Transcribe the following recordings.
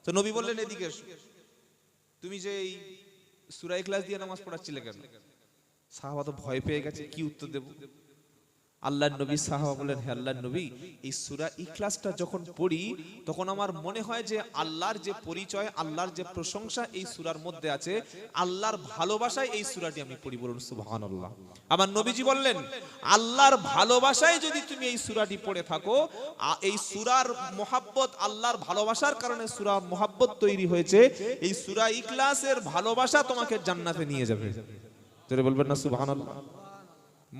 তো নবী বললেন এদিকে এসো, তুমি যে এই সূরা ইখলাস দিয়ে নামাজ পড়াচ্ছিলে কেন? সাহাবা তো ভয় পেয়ে গেছে, কি উত্তর দেব। আল্লাহর নবী সাহাবা বলেন, হে আল্লাহর নবী, এই সূরা ইখলাসটা যখন পড়ি তখন আমার মনে হয় যে আল্লাহর যে পরিচয়, আল্লাহর যে প্রশংসা এই সূরার মধ্যে আছে, আল্লাহর ভালোবাসায় এই সূরাটি আমি পড়ি। বলুন সুবহানাল্লাহ। আমার নবীজি বললেন, আল্লাহর ভালোবাসায় যদি তুমি এই সূরাটি পড়ে থাকো, এই সূরার মোহাব্বত, আল্লাহর ভালোবাসার কারণে সূরা মোহাব্বত তৈরি হয়েছে, এই সূরা ইখলাসের ভালোবাসা তোমাকে জান্নাতে নিয়ে যাবে। জোরে বলবেন না সুবহানাল্লাহ।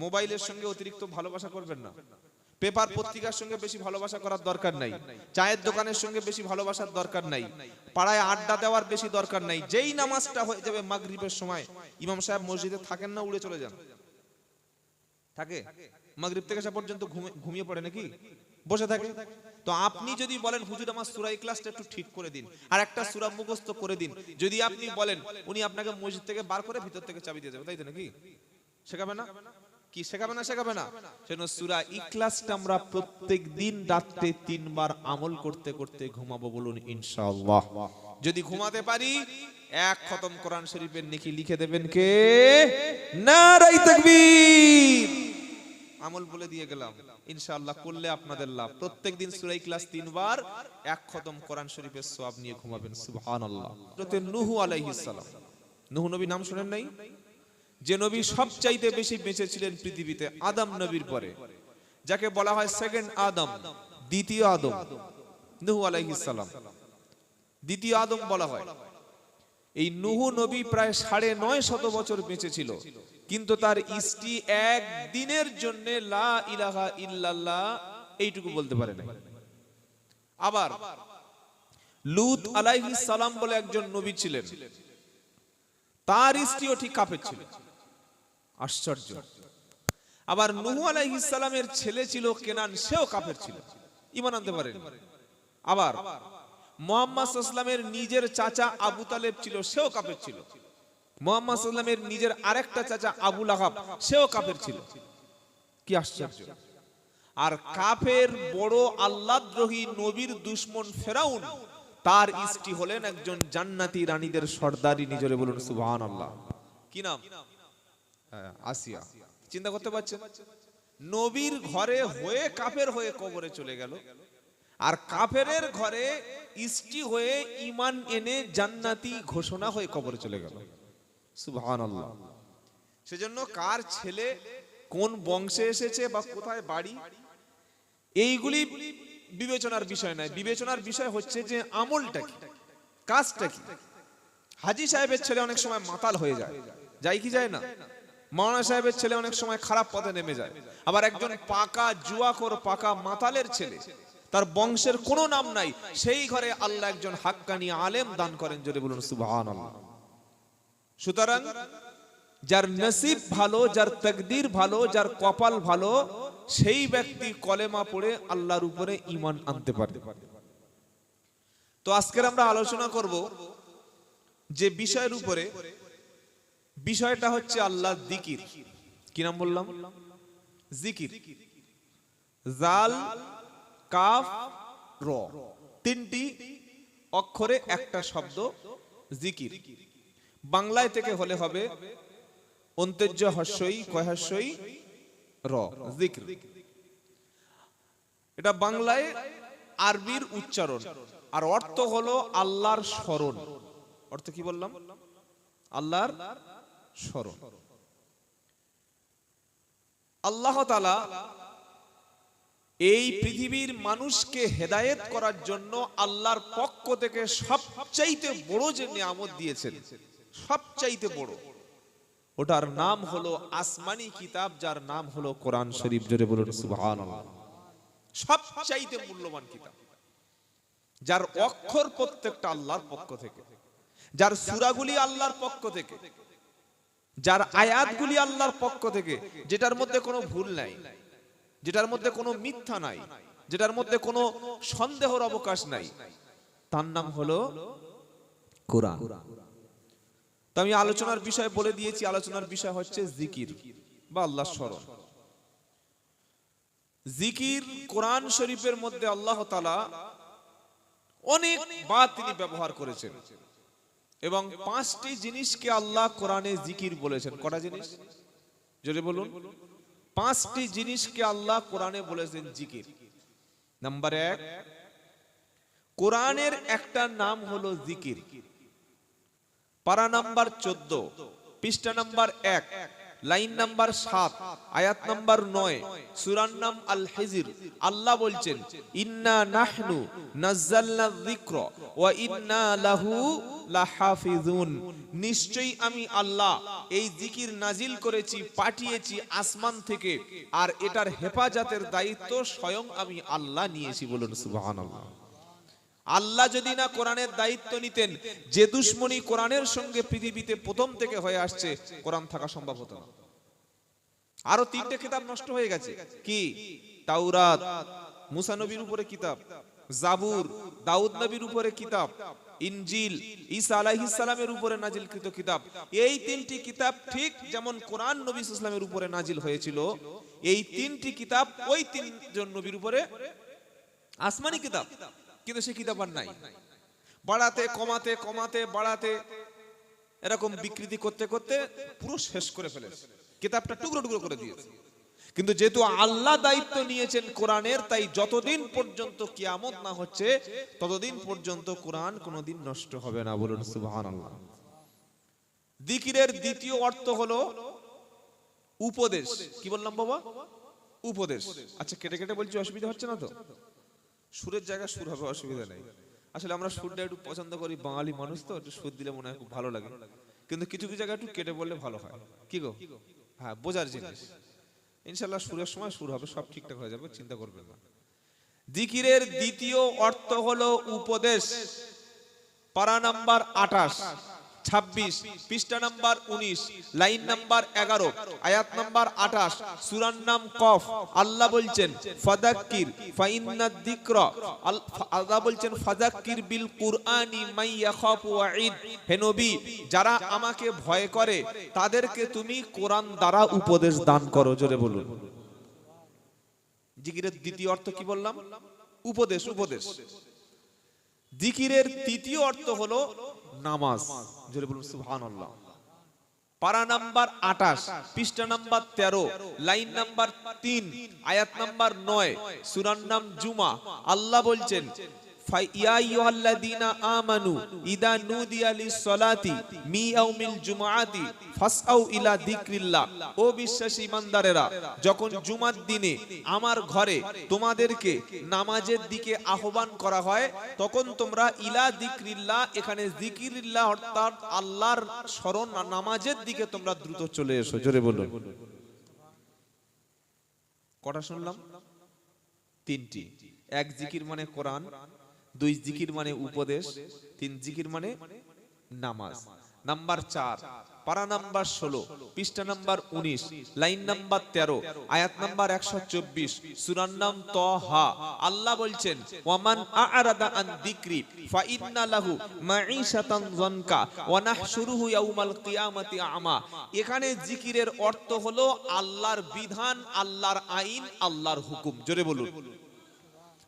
মোবাইলের সঙ্গে অতিরিক্ত ভালোবাসা করবেন না, পেপার পত্রিকার সঙ্গে বেশি ভালোবাসা করার দরকার নাই, চায়ের দোকানের সঙ্গে বেশি ভালোবাসার দরকার নাই, পাড়ায় আড্ডা দেওয়ার বেশি দরকার নাই। যেই নামাজটা হয়ে যাবে মাগরিবের সময়, ইমাম সাহেব মসজিদে থাকেন না, উড়ে চলে যান। থাকে মাগরিব থেকে আসা পর্যন্ত ঘুমিয়ে পড়ে নাকি, বসে থাকে। তো আপনি যদি বলেন হুজুর আমার সূরা ইখলাসটা একটু ঠিক করে দিন, আর একটা সূরা মুখস্থ করে দিন, যদি আপনি বলেন, উনি আপনাকে মসজিদ থেকে বার করে ভিতর থেকে চাবি দিয়ে যাবে, তাই তো নাকি? শেখাবে না? কি শেখাবে না? শেখাবে না। সেজন্য সূরা ইখলাসটা আমরা প্রত্যেকদিন রাতে 3 বার আমল করতে করতে ঘুমাবো। বলুন ইনশাআল্লাহ। যদি ঘুমাতে পারি, এক খতম কোরআন শরীফের নেকি লিখে দেবেন কে? নারাই তাকবীর। আমল বলে দিয়ে গেলাম, ইনশাআল্লাহ করলে আপনাদের লাভ। প্রত্যেকদিন সূরা ইখলাস 3 বার, এক খতম কোরআন শরীফের সওয়াব নিয়ে ঘুমাবেন। সুবহানাল্লাহ। হযরত নূহ আলাইহিস সালাম, নূহ নবী নাম শুনেন নাই? যে নবী সবচাইতে বেশি বেঁচে ছিলেন পৃথিবীতে আদম নবীর পরে, যাকে বলা হয় সেকেন্ড আদম, দ্বিতীয় আদম, নূহ আলাইহিস সালাম দ্বিতীয় আদম বলা হয়। এই নূহ নবী প্রায় 950 বছর বেঁচে ছিল, কিন্তু তার স্ত্রী একদিনের জন্য লা ইলাহা ইল্লাল্লাহ এইটুকু বলতে পারে না। আবার লূত আলাইহিস সালাম বলে একজন নবী ছিলেন, তার স্ত্রীও ঠিক কাফের ছিল। আশ্চর্য। আবার নূহ আলাইহিস সালামের ছেলে ছিল কেনান, সেও কাফের ছিল, ঈমান আনতে পারেনি। আবার মুহাম্মদ সাল্লাল্লাহু আলাইহি ওয়াসাল্লামের নিজের চাচা আবু তালেব ছিল, সেও কাফের ছিল। মুহাম্মদ সাল্লাল্লাহু আলাইহি ওয়াসাল্লামের নিজের আরেকটা চাচা আবু লাহাব, সেও কাফের ছিল। কি আশ্চর্য। আর কাফের বড় আল্লাহদ্রোহী নবীর দুশমন ফেরাউন, তার স্ত্রী হলেন একজন জান্নাতি রানীদের সর্দারি। নিজরে বলুন সুবহানাল্লাহ। কি নাম? আসিয়া। চিন্তা করতে পারছেন? নবীর ঘরে হয়ে কাফের হয়ে কবরে চলে গেল, আর কাফেরের ঘরে স্ত্রী হয়ে ঈমান এনে জান্নাতি ঘোষণা হয়ে কবরে চলে গেল। সুবহানাল্লাহ। সেজন্য কার ছেলে কোন বংশে এসেছে বা কোথায় বাড়ি, এইগুলি বিবেচনার বিষয় নয়। বিবেচনার বিষয় হচ্ছে যে আমলটা কি, কাজটা কি। হাজী সাহেবের ছেলে অনেক সময় মাতাল হয়ে যায়, যায় কি যায় না? মাওলানা সাহেবের ছেলে অনেক সময় খারাপ পথে নেমে যায়। আবার একজন পাকা জুয়াখোর, পাকা মাতালের ছেলে, তার বংশের কোনো নাম নাই, সেই ঘরে আল্লাহ একজন হাক্কানি আলেম দান করেন। জোরে বলুন সুবহানাল্লাহ। সুতরাং যার নসিব ভালো, যার তাকদীর ভালো, যার কপাল ভালো, সেই ব্যক্তি কলেমা পড়ে আল্লাহর উপরে ঈমান আনতে পারে। তো আজকের আমরা আলোচনা করব যে বিষয়ের উপরে, বিষয়টা হচ্ছে আল্লাহর জিকির। কি নাম বললাম? জিকির। জাল, কাফ, র, তিনটি অক্ষরে একটা শব্দ জিকির। বাংলায় থেকে হলে হবে অন্ত্যেজ্য হস্যই, কয়হাস্যই, র, জিকির। এটা বাংলায় আরবির উচ্চারণ, আর অর্থ হলো আল্লাহর স্মরণ। অর্থ কি বললাম? আল্লাহর স্মরণ। আল্লাহ তাআলা এই পৃথিবীর মানুষকে হেদায়েত করার জন্য আল্লাহর পক্ষ থেকে সবচাইতে বড় যে নিয়ামত দিয়েছেন, সবচাইতে বড়, ওটার নাম হলো আসমানি কিতাব, যার নাম হলো কোরআন শরীফ। জোরে বলুন সুবহানাল্লাহ। সবচাইতে মূল্যবান কিতাব, যার অক্ষর প্রত্যেকটা আল্লাহর পক্ষ থেকে, যার সূরাগুলি আল্লাহর পক্ষ থেকে, যার আয়াতগুলি আল্লাহর পক্ষ থেকে, যেটার মধ্যে কোনো ভুল নাই, যেটার মধ্যে কোনো মিথ্যা নাই, যেটার মধ্যে কোনো সন্দেহের অবকাশ নাই, তার নাম হলো কোরআন। তো আমি আলোচনার বিষয় বলে দিয়েছি, আলোচনার বিষয় হচ্ছে জিকির বা আল্লাহর স্মরণ। জিকির কোরআন শরীফের মধ্যে আল্লাহ তাআলা অনেকবার তিনি ব্যবহার করেছেন। এবং 5টি জিনিসকে আল্লাহ কোরআনে জিকির বলেছেন। কটা জিনিস জোরে বলুন? 5টি জিনিসকে আল্লাহ কোরআনে বলেছেন জিকির। নাম্বার 1, কোরআনের একটা নাম হলো জিকির। পারা নাম্বার 14, পৃষ্ঠা নাম্বার 1, লাইন নাম্বার 7, আয়াত নাম্বার 9, সূরার নাম আল হিজর। আল্লাহ বলছেন, ইন্না নাহনু নাযালনা যিকরা ওয়া ইন্না লাহু লাহাফিজুন। নিশ্চয়ই আমি আল্লাহ এই জিকির নাজিল করেছি, পাঠিয়েছি আসমান থেকে, আর এটার হেফাজতের দায়িত্ব স্বয়ং আমি আল্লাহ নিয়েছি। বলুন সুবহানাল্লাহ। আল্লাহ যদি না কোরআনের দায়িত্ব নিতেন, যে দুশ্মনী কোরআনের সঙ্গে পৃথিবীতে প্রথম থেকে হয়ে আসছে, কোরআন থাকা সম্ভব হতো না। আরো 3টে কিতাব নষ্ট হয়ে গেছে। কি? তাওরাত, মুসা নবীর উপরে কিতাব, জাবুর, দাউদ নবীর উপরে কিতাব, ইনজিল, ঈসা আলাইহিস সালামের উপরে নাজিলকৃত কিতাব। এই 3টি কিতাব ঠিক যেমন কোরআন নবী সাল্লাল্লাহু আলাইহি ওয়াসাল্লামের উপরে নাজিল হয়েছিল, এই 3টি কিতাব ওই 3জন নবীর উপরে আসমানি কিতাব, কিন্তু সে কিতাব আর নাই। বাড়াতে কমাতে কমাতে বাড়াতে এরকম বিকৃতি করতে করতে পুরো শেষ করে ফেলেছে, কিতাবটা টুকরো টুকরো করে দিয়েছে। কিন্তু যেহেতু আল্লাহ দায়িত্ব নিয়েছেন কোরআনের, তাই যতদিন পর্যন্ত কিয়ামত না হচ্ছে ততদিন পর্যন্ত কোরআন কোনোদিন নষ্ট হবে না। বলুন সুবহানাল্লাহ। জিকিরের দ্বিতীয় অর্থ হলো উপদেশ। কি বললাম বাবা? উপদেশ। আচ্ছা, কেটে কেটে বলছি, অসুবিধা হচ্ছে না তো? সুরের জায়গায় সুর হবে, অসুবিধা নেই। আসলে আমরা সুরটা একটু পছন্দ করি, বাঙালি মানুষ তো, একটু সুর দিলে মনে হয় খুব ভালো লাগে। কিন্তু কিছু কিছু জায়গায় একটু কেটে বললে ভালো হয়। কি গো? হ্যাঁ, বোঝার জিনিস। ইনশাআল্লাহ সুরের সময় সুর হবে, সব ঠিকঠাক হয়ে যাবে, চিন্তা করবেন না। জিকিরের দ্বিতীয় অর্থ হলো উপদেশ। পারা নাম্বার 28, 26, পৃষ্ঠা নাম্বার 19, লাইন নাম্বার 11, আয়াত নাম্বার 28, সূরার নাম কফ। আল্লাহ বলছেন, ফাযাক্কির ফাইন্নাদ যিকরা। আল্লাহ বলছেন, ফাযাক্কির বিল কুরআনি মান ইয়াখাফু ওয়াঈদ। হে নবী, যারা আমাকে ভয় করে তাদেরকে তুমি কোরআন দ্বারা উপদেশ দান করো। জোরে বলুন। জিকিরের দ্বিতীয় অর্থ কি বললাম? উপদেশ। উপদেশ। জিকিরের তৃতীয় অর্থ হলো নামাজ। জোরে বলুন সুবহানাল্লাহ। পারা নাম্বার 28, পৃষ্ঠা নাম্বার 13, লাইন নাম্বার 3, আয়াত নাম্বার 9, সূরার নাম জুমা। আল্লাহ বলছেন, ইয়া আইয়ুহাল্লাযীনা আমানু ইদা নুদিয়া লিস-সালাতি মি ইয়াউমিল জুমআতি ফাসআউ ইলা যিকরিল্লাহ। ও বিশ্বাসী ইমানদারেরা, যখন জুমার দিনে আমার ঘরে তোমাদেরকে নামাজের দিকে আহ্বান করা হয়, তখন তোমরা ইলা যিকরিল্লাহ, এখানে যিকরিল্লাহ অর্থাৎ আল্লাহর স্মরণ, নামাজের দিকে তোমরা দ্রুত চলে এসো। জোরে বলুন। কটা শুনলাম? 3টি। 1 জিকির মানে কোরআন, 2 জিকির মানে উপদেশ, 3 জিকির মানে নামাজ। নাম্বার 4, পারা নাম্বার 16, পৃষ্ঠা নাম্বার 19, লাইন নাম্বার 13, আয়াত নাম্বার 124, সূরার নাম তাহা। আল্লাহ বলছেন, ওয়ামান আ'রাদা আন যিকরি ফাইন্না লাহু মাঈশাতান যানকা ওয়া নাহশুরুহু ইয়াউমাল কিয়ামাতি আমা। এখানে জিকিরের অর্থ হলো আল্লাহর বিধান, আল্লাহর আইন, আল্লাহর হুকুম। জোরে বলুন।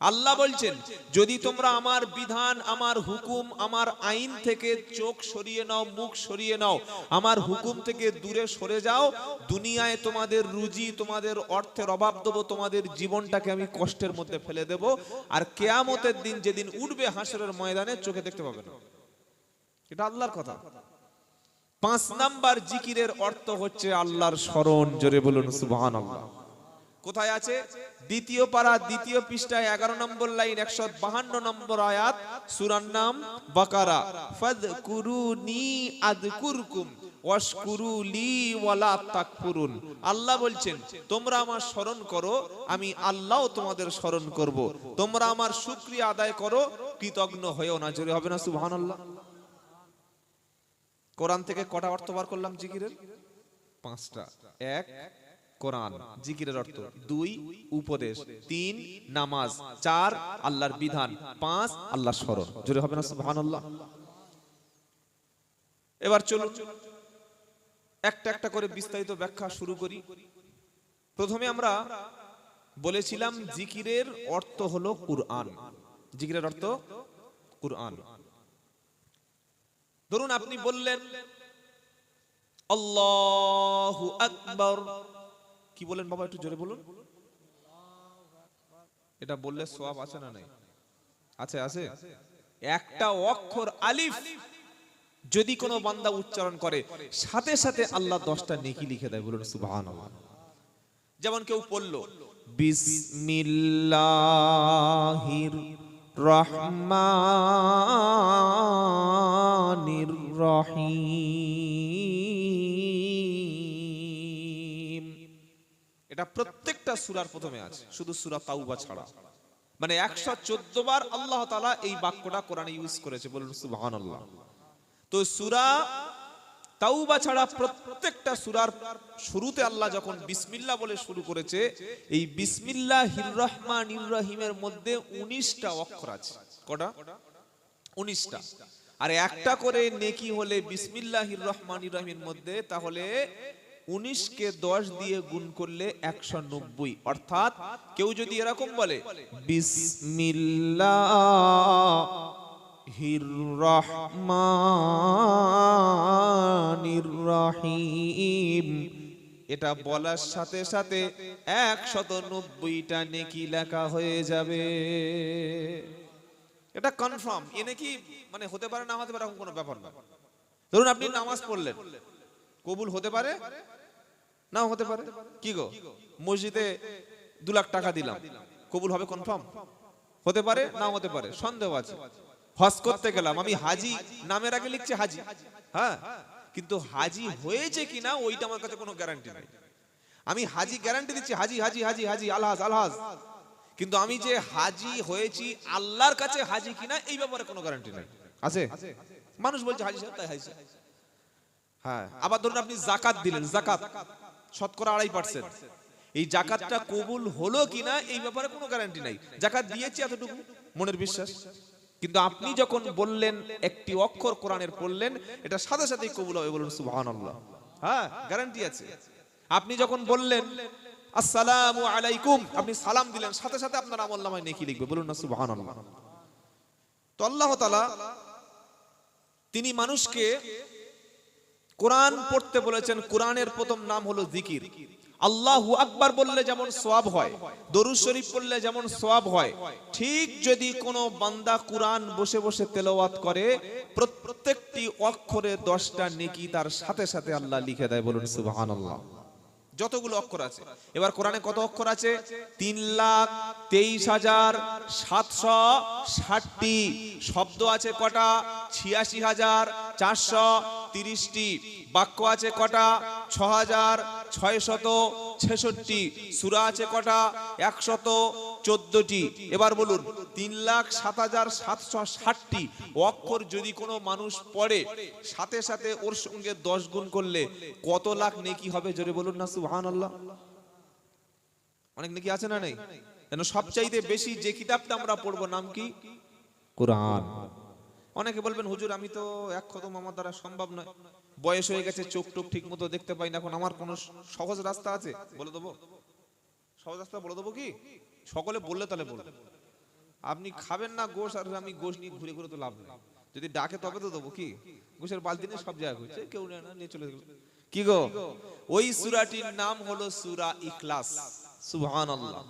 আল্লাহ বলছেন, যদি তোমরা আমার বিধান, আমার হুকুম, আমার আইন থেকে চোখ সরিয়ে নাও, মুখ সরিয়ে নাও, আমার হুকুম থেকে দূরে সরে যাও, দুনিয়ায় তোমাদের রুজি, তোমাদের অর্থের অভাব দেবো, তোমাদের জীবনটাকে আমি কষ্টের মধ্যে ফেলে দেব, আর কিয়ামতের দিন যেদিন উঠবে হাসরের ময়দানে, চোখে দেখতে পাবে না। এটা আল্লাহর কথা। 5 নাম্বার জিকিরের অর্থ হচ্ছে আল্লাহর স্মরণ। জোরে বলুন সুবহানাল্লাহ। কোথায় আছে? দ্বিতীয় পারা, দ্বিতীয় পৃষ্ঠায় 11 নম্বর লাইন, 152 নম্বর আয়াত, সূরার নাম বাকারা। ফাযকুরুনি আযকুরকুম ওয়াশকুরু লি ওয়ালা তাকফুরুন। আল্লাহ বলছেন, তোমরা আমার স্মরণ করো, আমি আল্লাহও তোমাদের স্মরণ করব। তোমরা আমার শুকরিয়া আদায় করো, কৃতজ্ঞ হয়েও না। জোরে হবে না সুবহানাল্লাহ। কোরআন থেকে কটা অর্থ বার করলাম জিকিরের? 5টা। 1 কোরআন, জিকিরের অর্থ। 2 উপদেশ। 3 নামাজ। 4 আল্লাহর বিধান। 5 আল্লাহর স্মরণ। জোরে হবে না সুবহানাল্লাহ। এবার চলুন একটা একটা করে বিস্তারিত ব্যাখ্যা শুরু করি। প্রথমে আমরা বলেছিলাম জিকিরের অর্থ হলো কুরআন। জিকিরের অর্থ কুরআন। ধরুন আপনি বললেন আল্লাহু আকবার, কি বলেন বাবা একটু জোরে বলুন। এটা বললে সওয়াব আছে না নাই? আছে, আছে। একটা অক্ষর আলিফ যদি কোনো বান্দা উচ্চারণ করে সাথে সাথে আল্লাহ 10টা নেকি লিখে দেয়, বলুন সুবহানাল্লাহ। যেমন কেউ পড়লো বিসমিল্লাহির রহমানির রহিম, এটা প্রত্যেকটা সূরার প্রথমে আছে, শুধু সূরা তাওবা ছাড়া। মানে 114 বার আল্লাহ তাআলা এই বাক্যটা কোরআনে ইউজ করেছে, বলুন সুবহানাল্লাহ। তো সূরা তাওবা ছাড়া প্রত্যেকটা সূরার শুরুতে আল্লাহ যখন বিসমিল্লাহ বলে শুরু করেছে, এই বিসমিল্লাহির রহমানির রহিমের মধ্যে 19টা অক্ষর আছে। কটা? 19টা। আর একটা করে নেকি হলে বিসমিল্লাহির রহমানির রহিমের মধ্যে, তাহলে 19 কে 10 দিয়ে গুণ করলে 190। অর্থাৎ কেউ যদি এরকম বলে বিসমিল্লাহির রহমানির রহিম, এটা বলার সাথে সাথে 190টা নেকি লেখা হয়ে যাবে। এটা কনফার্ম। এ নাকি মানে হতে পারে না হতে পারে এরকম কোনো ব্যাপার না। ধরুন আপনি নামাজ পড়লেন, কবুল হতে পারে নাও হতে পারে। কি গো, মসজিদে 2 লাখ টাকা দিলাম, কবুল হবে কনফার্ম? হতে পারে নাও হতে পারে, সন্দেহ আছে। হজ করতে গেলাম, আমি হাজি নামের আগে লিখছি হাজি, হ্যাঁ, কিন্তু হাজি হয়েছে কিনা ওইটা আমার কাছে কোনো গ্যারান্টি নেই। আমি হাজি গ্যারান্টি দিচ্ছি, হাজি হাজি হাজি হাজি আলহাজ আলহাজ, কিন্তু আমি যে হাজি হয়েছি আল্লাহর কাছে হাজি কিনা এই ব্যাপারে কোনো গ্যারান্টি নেই। আছে? মানুষ বলছে হাজি সাহেব তাই হাজি। হ্যাঁ, আবার ধরুন আপনি যাকাত দিলেন, যাকাত শতকরা 2.5%, এই যাকাতটা কবুল হলো কিনা এই ব্যাপারে কোনো গ্যারান্টি নাই। যাকাত দিয়েছি এতটুকু মনের বিশ্বাস, কিন্তু আপনি যখন বললেন একটি অক্ষর কোরআনের পড়লেন, এটা সাথে সাথেই কবুল হবে, বলুন সুবহানাল্লাহ। হ্যাঁ, গ্যারান্টি আছে। আপনি যখন বললেন আসসালামু আলাইকুম, আপনি সালাম দিলেন, সাথে সাথে আপনার আমলনামায় নেকি লিখবে, বলুন না সুবহানাল্লাহ। তো আল্লাহ তাআলা তিনি মানুষকে কোরআন পড়তে বলেছেন। কোরআনের প্রথম নাম হলো জিকির। আল্লাহু আকবার বললে যেমন সওয়াব হয়, দরুদ শরীফ পড়লে যেমন সওয়াব হয়, ঠিক যদি কোনো বান্দা কোরআন বসে বসে তেলাওয়াত করে, প্রত্যেকটি অক্ষরে 10টা নেকি তার সাথে সাথে আল্লাহ লিখে দেয়, বলুন সুবহানাল্লাহ। যতগুলো অক্ষর আছে, এবার কোরআনে কত অক্ষর আছে? 3,23,760টি। শব্দ আছে কটা? 86,430টি। বাক্য আছে কটা? 6,666। সূরা আছে কটা? 114টি। এবার বলুন 3,07,760টি অক্ষর যদি কোনো মানুষ পড়ে, সাথে সাথে ওর সঙ্গে 10 গুণ করলে কত লাখ নেকি হবে, জোরে বলুন না সুবহানাল্লাহ। অনেক নেকি আছে না নেই? কেন সবচাইতে বেশি যে কিতাবটা আমরা পড়বো নাম কি? কোরআন। অনেকে বলবেন হুজুর আমি তো এক খতম আমার দ্বারা সম্ভব নয়, বয়স হয়ে গেছে, চোখ টোক ঠিক মতো দেখতে পাই না, এখন আমার কোনো সহজ রাস্তা আছে? বলে দেবো, সহজ রাস্তা বলে দেবো কি? সকলে বললে তাহলে বলুন। আপনি খাবেন না গোশ, আর আমি গোশ নিয়ে ঘুরে ঘুরে তো লাভ নেই, যদি ডাকে তবে তো দেবো। কি গোশের বালতি নিয়ে সব জায়গায় ঘুরছে, কেউ নিয়ে চলে গেল। কি গো, ওই সূরাটির নাম হলো সূরা ইখলাস। সুবহানাল্লাহ।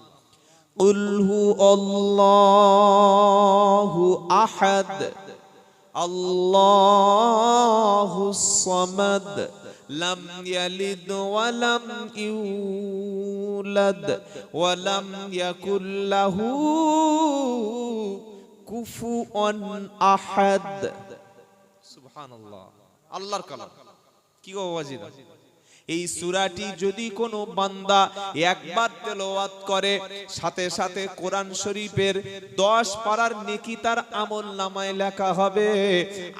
কুল হু আল্লাহু আহাদ আল্লাহুস সামাদ লাম ইয়ালিদ ওয়া লাম ইউলাদ ওয়া লাম ইয়াকুল লাহু কুফুয়ান আহাদ। সুবহানাল্লাহ, আল্লাহর কালাম। কি গো ওয়াজিদা, এই সূরাটি যদি কোনো বান্দা একবার তেলাওয়াত করে, সাথে সাথে কোরআন শরীফের 10 পারার নেকি তার আমলনামায় লেখা হবে।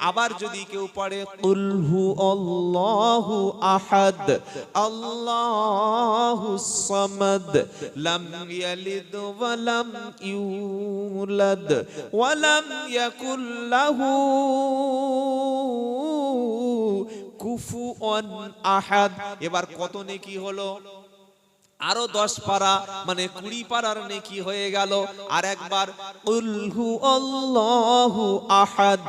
আবার যদি কেউ পড়ে কুল হু আল্লাহু আহাদ আল্লাহুস সামাদ লাম ইয়ালিদ ওয়া লাম ইউলাদ ওয়া লাম ইয়াকুল লাহু কুফুয়ান আহাদ, এবার কত নেকি হলো? আরো 10 পারা মানে 20 পারার নেকি হয়ে গেল। আর একবার কুল হু আল্লাহু আহাদ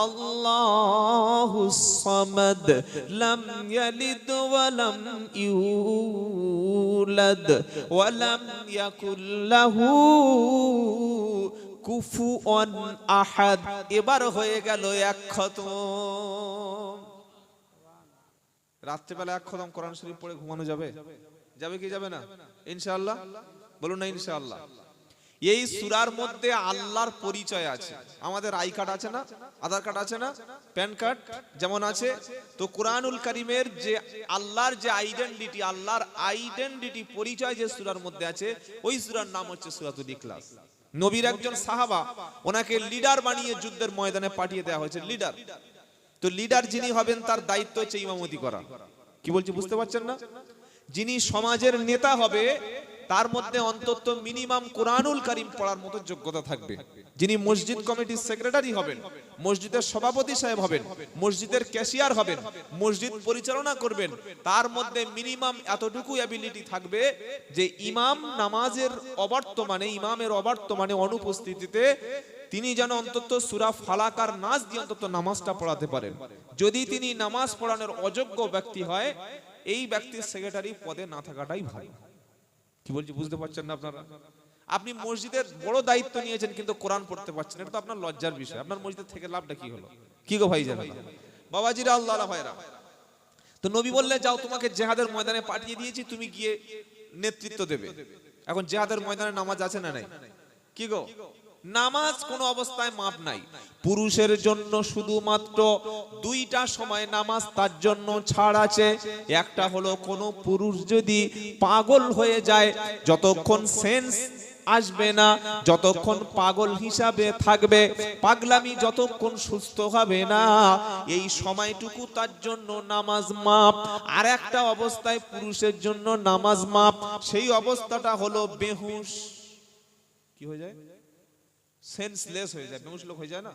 আল্লাহুস সামাদ লাম ইয়ালিদ ওয়া লাম ইউলাদ ওয়া লাম ইয়াকুল লাহু কুফুয়ান আহাদ। এবার হয়ে গেল এক খতম। রাত্রিবেলা এক খতম কোরআন শরীফ পড়ে ঘুমানো যাবে? যাবে কি যাবে না? ইনশাআল্লাহ বলুন না ইনশাআল্লাহ। এই সূরার মধ্যে আল্লাহর পরিচয় আছে। আমাদের আই কার্ড আছে না, আধার কার্ড আছে না, প্যান কার্ড যেমন আছে, তো কোরআনুল কারীমের যে আল্লাহর যে আইডেন্টিটি, আল্লাহর আইডেন্টিটি পরিচয় যে সূরার মধ্যে আছে, ওই সূরার নাম হচ্ছে সূরাতুল ইখলাস। নবীর একজন সাহাবা, ওনাকে লিডার বানিয়ে যুদ্ধের ময়দানে পাঠিয়ে দেওয়া হয়েছে, লিডার। তো লিডার যিনি হবেন তার দায়িত্ব হচ্ছে ইমামতি করা। কি বলছি বুঝতে পারছেন না? যিনি সমাজের নেতা হবে তার মধ্যে অন্তত মিনিমাম কোরআনুল কারীম পড়ার মতো যোগ্যতা থাকবে। যিনি মসজিদ কমিটির সেক্রেটারি হবেন, মসজিদের সভাপতি সাহেব হবেন, মসজিদের ক্যাশিয়ার হবেন, মসজিদ পরিচালনা করবেন, তার মধ্যে মিনিমাম এতটুকু অ্যাবিলিটি থাকবে যে ইমাম নামাজের অবর্তমানে, ইমামের অবর্তমানে অনুপস্থিতিতে তিনি যেন অন্তত সূরা ফালাক আর নাস দিয়ে অন্তত নামাজটা পড়াতে পারেন। যদি তিনি নামাজ পড়ানোর অযোগ্য ব্যক্তি হয়, এই ব্যক্তির সেক্রেটারি পদে না থাকাটাই ভালো। কি বলছি বুঝতে পারছেন না আপনারা? আপনি মসজিদের বড় দায়িত্ব নিয়েছেন কিন্তু কোরআন পড়তে পারছেন, এটা তো আপনার লজ্জার বিষয়। আপনার মসজিদ থেকে লাভটা কি হলো? কি গো ভাই জানা বাবাজিরা, আল্লাহ ভাইরা। তো নবী বললে যাও, তোমাকে জিহাদের ময়দানে পাঠিয়ে দিয়েছি, তুমি গিয়ে নেতৃত্ব দেবে। এখন জিহাদের ময়দানে নামাজ আছে না নাই? কি গো, নামাজ কোনো অবস্থায় মাপ নাই। পুরুষের জন্য শুধুমাত্র 2টা সময় নামাজ তার জন্য ছাড় আছে। একটা হলো কোনো পুরুষ যদি পাগল হয়ে যায়, যতক্ষণ সেন্স আসবে না, যতক্ষণ পাগল হিসাবে থাকবে, পাগলামি যতক্ষণ সুস্থ হবে না, এই সময়টুকু তার জন্য নামাজ মাপ। আর একটা অবস্থায় পুরুষের জন্য নামাজ মাপ, সেই অবস্থাটা হলো বেহুশ। কি হয়ে যায়? সেন্সলেস হয়ে যায়, বেহুশ লোক হয়ে যায় না?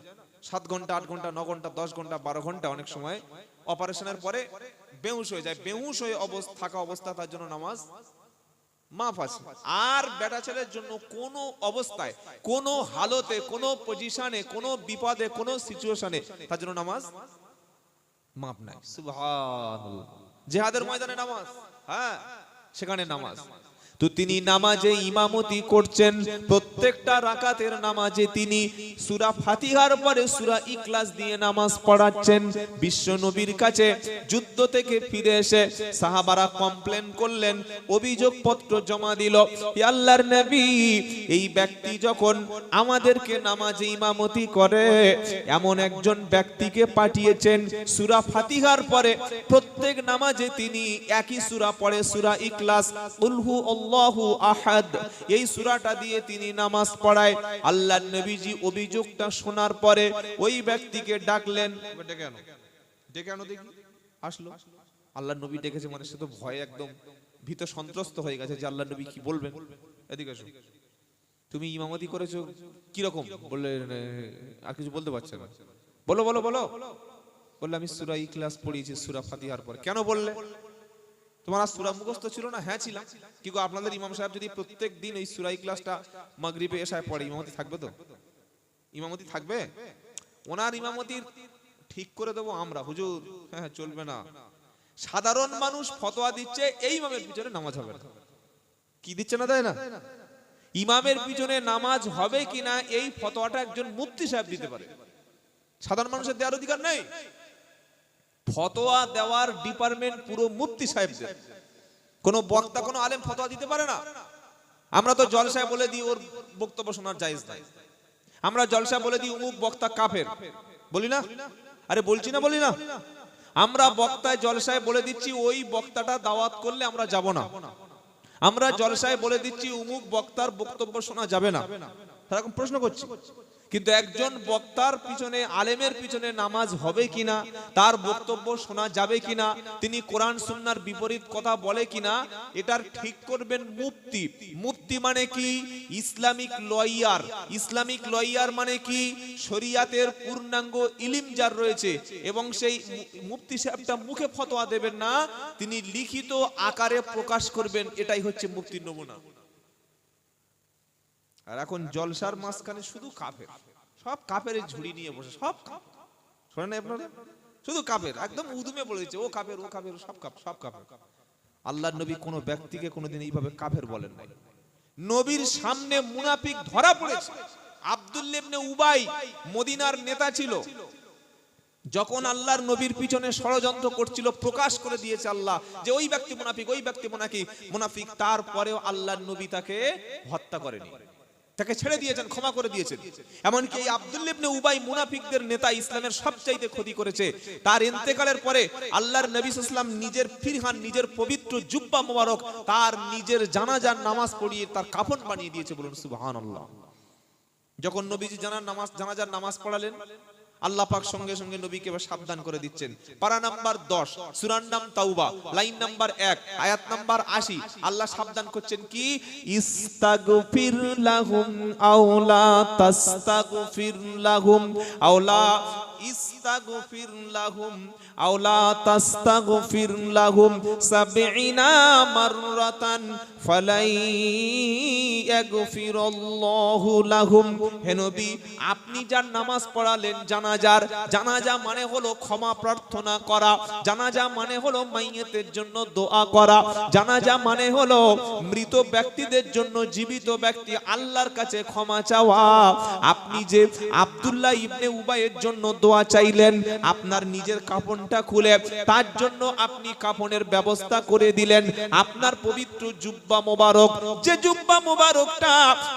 7 ঘন্টা 8 ঘন্টা 9 ঘন্টা 10 ঘন্টা 12 ঘন্টা অনেক সময় অপারেশনের পরে বেহুশ হয়ে যায়। বেহুশ হয়ে থাকা অবস্থা তার জন্য নামাজ মাফ আছে। আর বেটা ছেলের জন্য কোনো অবস্থায়, কোনো হালতে, কোনো পজিশনে, কোনো বিপদে, কোনো সিচুয়েশনে তার জন্য নামাজ মাফ নাই। সুবহানাল্লাহ। জিহাদের ময়দানে নামাজ, হ্যাঁ সেখানে নামাজ। তো তিনি নামাজে ইমামতি করছেন, প্রত্যেকটা রাকাতের নামাজে তিনি সূরা ফাতিহার পরে সূরা ইখলাস দিয়ে নামাজ পড়াচ্ছেন। বিশ্ব নবীর কাছে যুদ্ধ থেকে ফিরে এসে সাহাবারা কমপ্লেন করলেন, অভিযোগ পত্র জমা দিল, হে আল্লাহর নবী, এই ব্যক্তি যখন আমাদেরকে নামাজে ইমামতি করে, এমন একজন ব্যক্তিকে পাঠিয়েছেন সূরা ফাতিহার পরে প্রত্যেক নামাজে তিনি একই সূরা পড়ে, সূরা ইখলাস, কুল হু আল্লাহু আহাদ, এই সূরাটা দিয়ে তিনি নামাজ পড়ায়। আল্লাহর নবীজি অভিযোগটা শোনার পরে ওই ব্যক্তিকে ডাকলেন, ডেকে আনো দেখি। আসলো, আল্লাহর নবী ডেকেছে মানে সে তো ভয়ে একদম ভীত সন্ত্রস্ত হয়ে গেছে যে আল্লাহর নবী কি বলবেন। এদিকে আসো, তুমি ইমামতি করেছো কি রকম? বললে আর কিছু বলতে পারছে না। বলো বলো বলো। বললে আমি সূরা ইখলাস পড়িয়েছি সূরা ফাতিহার পরে। কেন বললে? তোমার আর সূরা মুখস্থ ছিল না? হ্যাঁ ছিলাম। কি গো, আপনাদের ইমাম সাহেব যদি প্রত্যেক দিন এই সূরা ইখলাসটা মাগরিবে এশায় পড়ে, ইমামতি থাকবে তো? ইমামতি থাকবে? ওনার ইমামতির ঠিক করে দেবো আমরা, হুজুর হ্যাঁ চলবে না। সাধারণ মানুষ ফতোয়া দিচ্ছে এই ইমামের পিছনে নামাজ হবে না। কি দিচ্ছে না, তাই না? ইমামের পিছনে নামাজ হবে কিনা এই ফতোয়াটা একজন মুফতি সাহেব দিতে পারে, সাধারণ মানুষের দেওয়ার অধিকার নেই। ফতোয়া দেওয়ার ডিপার্টমেন্ট পুরো মুফতি সাহেবদের। কোন বক্তা, কোন আলেম ফতোয়া দিতে পারে না। আমরা তো জলসায় বলে দিই ওর বক্তব্য শোনার জায়েজ নাই। আমরা জলসায় বলে দিই অমুক বক্তা কাফের, বলি না? আরে বলছি না, বলি না? আমরা বক্তায় জলসায় বলে দিচ্ছি ওই বক্তাটা দাওয়াত করলে আমরা যাব না। আমরা জলসায় বলে দিচ্ছি অমুক বক্তার বক্তব্য শোনা যাবে না। এরকম প্রশ্ন করছি। কিন্তু একজন বক্তার পিছনে, আলেমের পিছনে নামাজ হবে কিনা, তার বক্তব্য শোনা যাবে কিনা, তিনি কোরআন সুন্নাহর বিপরীত কথা বলে কিনা, এটার ঠিক করবেন মুফতি। মুফতি মানে কি? Islamic lawyer. ইসলামিক লয়ার মানে কি? শরিয়াতের পূর্ণাঙ্গ ইলম যার রয়েছে, এবং সেই মুফতি সাহেবটা মুখে ফতোয়া দেবেন না, তিনি লিখিত আকারে প্রকাশ করবেন। এটাই হচ্ছে মুফতির নমুনা। আর এখন জলসার মাঝখানে শুধু কাফের, সব কাফের ঝুড়ি নিয়ে বসে, সব শোনেন আপনারা, শুধু কাফের, একদম উদুমে বলে দিচ্ছে ও কাফের, ও কাফের, সব কাফের, সব কাফের। আল্লাহর নবী কোনো ব্যক্তিকে কোনোদিন এইভাবে কাফের বলেন নাই। নবীর সামনে মুনাফিক ধরা পড়েছে। আব্দুল্লাহ ইবনে উবাই মদিনার নেতা ছিল, যখন আল্লাহর নবীর পিছনে ষড়যন্ত্র করছিল, প্রকাশ করে দিয়েছে আল্লাহ যে ওই ব্যক্তি মুনাফিক, ওই ব্যক্তি মুনাফিক। তারপরেও আল্লাহর নবী তাকে হত্যা করেনি, তাকে ছেড়ে দিয়েছেন, ক্ষমা করে দিয়েছেন। এমনকি এই আব্দুল্লাহ ইবনে উবাই মুনাফিকদের নেতা, ইসলামের সবচাইতে ক্ষতি করেছে। তার ইন্তেকালের পরে আল্লাহর নবী সাল্লাল্লাহু আলাইহি ওয়াসাল্লাম নিজের ফিরহান, নিজের পবিত্র জুব্বা মোবারক, তার নিজের জানাজার নামাজ পড়িয়ে তার কাফন বানিয়ে দিয়েছে। বলুন সুবহানাল্লাহ। যখন নবীজি জানাজার নামাজ পড়ালেন, আল্লাহ পাক সঙ্গে সঙ্গে নবীকে সাবধান করে দিচ্ছেন। পারা নাম্বার 10, সূরার নাম তাওবা, লাইন নাম্বার 1, আয়াত নাম্বার 80। আল্লাহ সাবধান করছেন কি? ইস্তাগফির লাহুম আওলা তাস্তাগফির লাহুম আওলা ইস্তাগফির লাহুম আওলা তাস্তাগফির লাহুম 70 মাররাতান ফালাই ইয়াগফিরুল্লাহু লাহুম। হে নবী, আপনি যার নামাজ পড়ালেন জানাজা মানে হলো ক্ষমা প্রার্থনা করা, জানাজা মানে হলো মাইয়িতের জন্য দোয়া করা, জানাজা মানে হলো মৃত ব্যক্তিদের জন্য জীবিত ব্যক্তি আল্লাহর কাছে ক্ষমা চাওয়া। আপনি যে আব্দুল্লাহ ইবনে উবাইয়ের জন্য দোয়া চাইলেন, আপনার নিজের কাফনটা খুলে তার জন্য আপনি কাফনের ব্যবস্থা করে দিলেন। আপনার পবিত্র জুব্বা মোবারক, যে জুব্বা মোবারকটা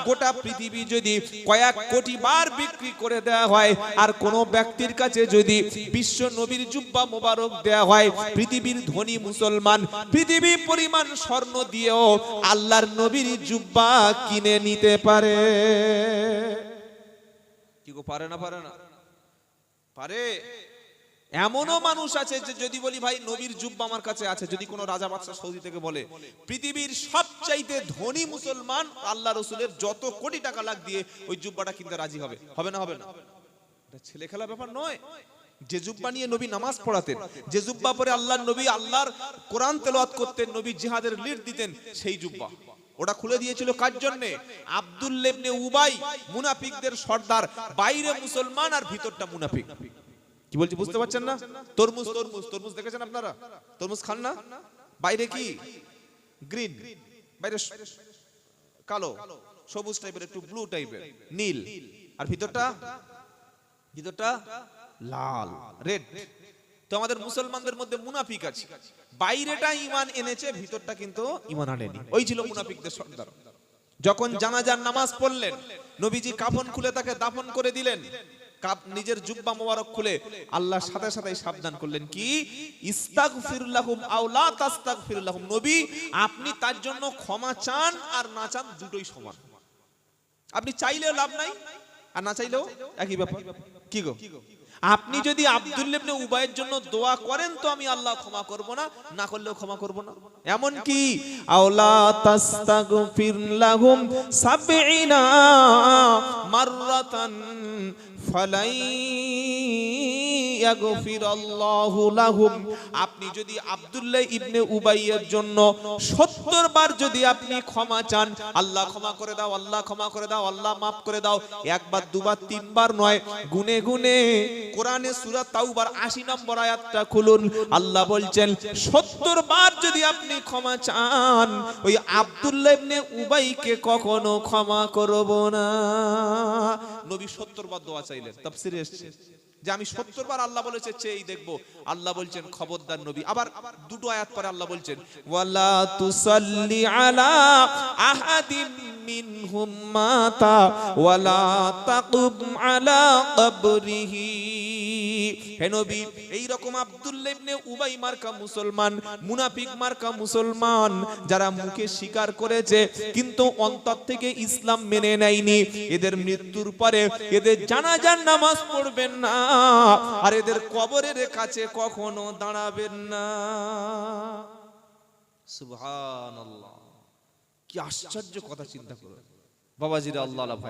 গোটা পৃথিবী যদি কয়েক কোটি বার বিক্রি করে দেওয়া হয়, আর কোন ব্যক্তির কাছে যদি বিশ্ব নবীর জুব্বা মোবারক দেওয়া হয়, পৃথিবীর ধনী মুসলমান পৃথিবী পরিমাণ স্বর্ণ দিয়েও আল্লাহর নবীর জুব্বা কিনে নিতে পারে। কি গো, পারে না? পারে না? পারে। এমনও মানুষ আছে যে যদি বলি ভাই নবীর জুব্বা আমার কাছে আছে, যদি কোনো রাজা বাদশা সৌদি থেকে বলে, পৃথিবীর সবচাইতে ধনী মুসলমান আল্লাহ রসুলের যত কোটি টাকা লাগ দিয়ে ওই জুব্বাটা কিনতে রাজি হবে। হবে না? হবে না? এটা ছেলে খেলা ব্যাপার নয়। যে জুব্বা নিয়ে নবী নামাজ পড়াতেন, যে জুব্বা পরে আল্লাহর নবী আল্লাহর কোরআন তেলাওয়াত করতেন, নবী জিহাদের লিড দিতেন, সেই জুব্বা ওটা খুলে দিয়েছিল কার জন্য? আব্দুল্লাহ ইবনে উবাই, মুনাফিকদের সর্দার। বাইরে মুসলমান আর ভিতরটা মুনাফিক। কি বলছি বুঝতে পারছেন না? তরমুজ দেখেছেন আপনারা? তরমুজ খান না? বাইরে কি গ্রিন, বাইরে কালো, সবুজ টাইপের, একটু ব্লু টাইপের, নীল, আর ভিতরটা লাল, রেড। তো আমাদের মুসলমানদের মধ্যে মুনাফিক আছে, বাইরেটা ঈমান এনেছে, ভিতরটা কিন্তু ঈমান আনেনি। ওই ছিল মুনাফিকদের সর্দার। যখন জানাজার নামাজ পড়লেন, নবীজি কাফন খুলে তাকে দাফন করে দিলেন। নিজের জুব্বা মোবারক খুলে আল্লাহ সাথে সাথে সাবধান করলেন কি? ইস্তাগফির লাহুম আও লা তাস্তাগফির লাহুম। নবী, আপনি তার জন্য ক্ষমা চান আর না চান, দুটোই সমান। আপনি চাইলেও লাভ নাই, আর না চাইলেও একই ব্যাপার। কি গো, আপনি যদি আব্দুল্লাহ ইবনে উবাইয়ের জন্য দোয়া করেন তো আমি আল্লাহ ক্ষমা করব না, না করলেও ক্ষমা করব না। এমন কি আওলা তাস্তাগফির লাহুম 70 মাররাতান ফালাই ইয়াগফিরুল্লাহু লাহুম। আপনি যদি আব্দুল্লাহ ইবনে উবাইয়ের জন্য 70 বার যদি আপনি ক্ষমা চান, আল্লাহ ক্ষমা করে দাও, আল্লাহ ক্ষমা করে দাও, আল্লাহ মাফ করে দাও, একবার দুবার তিনবার নয়, গুনে গুনে কোরআনে সূরা তাওবার 80 নম্বর আয়াতটা খুলুন। আল্লাহ বলছেন 70 বার যদি আপনি ক্ষমা চান, ওই আব্দুল্লাহ ইবনে উবাইকে কখনো ক্ষমা করব না। নবী 70 বার দোয়া চাইলেন। তাফসীরে এসেছে যে আমি 70 বার, আল্লাহ বলেছে চেয়ে দেখবো। আল্লাহ বলছেন খবরদার নবী। আবার দুটো আয়াত পরে আল্লাহ বলছেন ওয়ালা তুসাল্লি আলা আহাদিন মিনহুম মাতা ওয়ালা তাকুম আলা কবরিহি হে নবী এই রকম আব্দুল্লাহ ইবনে উবাই মার্কা মুসলমান, মুনাফিক মার্কা মুসলমান, যারা মুখে স্বীকার করেছে কিন্তু অন্তর থেকে ইসলাম মেনে নেয়নি, এদের মৃত্যুর পরে এদের জানাজার নামাজ পড়বেন না, আর এদের কবরের কাছে কখনো দাঁড়াবেন না। সুবহানাল্লাহ, কি আশ্চর্য কথা চিন্তা করুন বাবাজিরা, আল্লাহ ভাই।